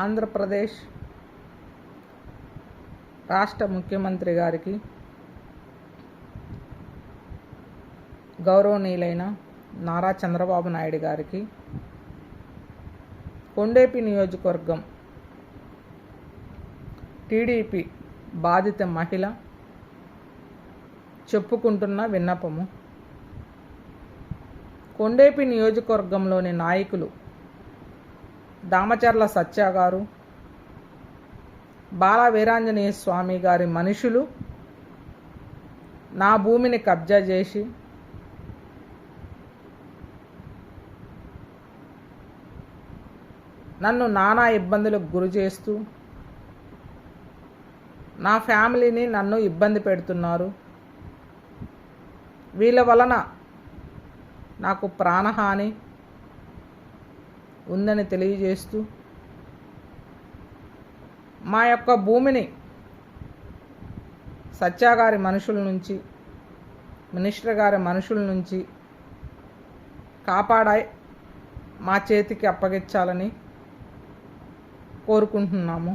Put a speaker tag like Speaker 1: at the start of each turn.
Speaker 1: ఆంధ్రప్రదేశ్ రాష్ట్ర ముఖ్యమంత్రి గారికి, గౌరవనీయులైన నారా చంద్రబాబు నాయుడు గారికి, కొండేపి నియోజకవర్గం టీడీపీ బాధిత మహిళ చెప్పుకుంటున్న విన్నపము. కొండేపి నియోజకవర్గంలోని నాయకులు దామచర్ల సత్య గారు, బాల వీరాంజనేయ స్వామి గారి మనుషులు నా భూమిని కబ్జా చేసి నన్ను నానా ఇబ్బందులకు గురి చేస్తూ నా ఫ్యామిలీని నన్ను ఇబ్బంది పెడుతున్నారు. వీళ్ళ వలన నాకు ప్రాణహాని ఉందని తెలియజేస్తూ మా యొక్క భూమిని సత్య గారి మనుషుల నుంచి, మినిస్టర్ గారి మనుషుల నుంచి కాపాడాయి మా చేతికి అప్పగించాలని కోరుకుంటున్నాము.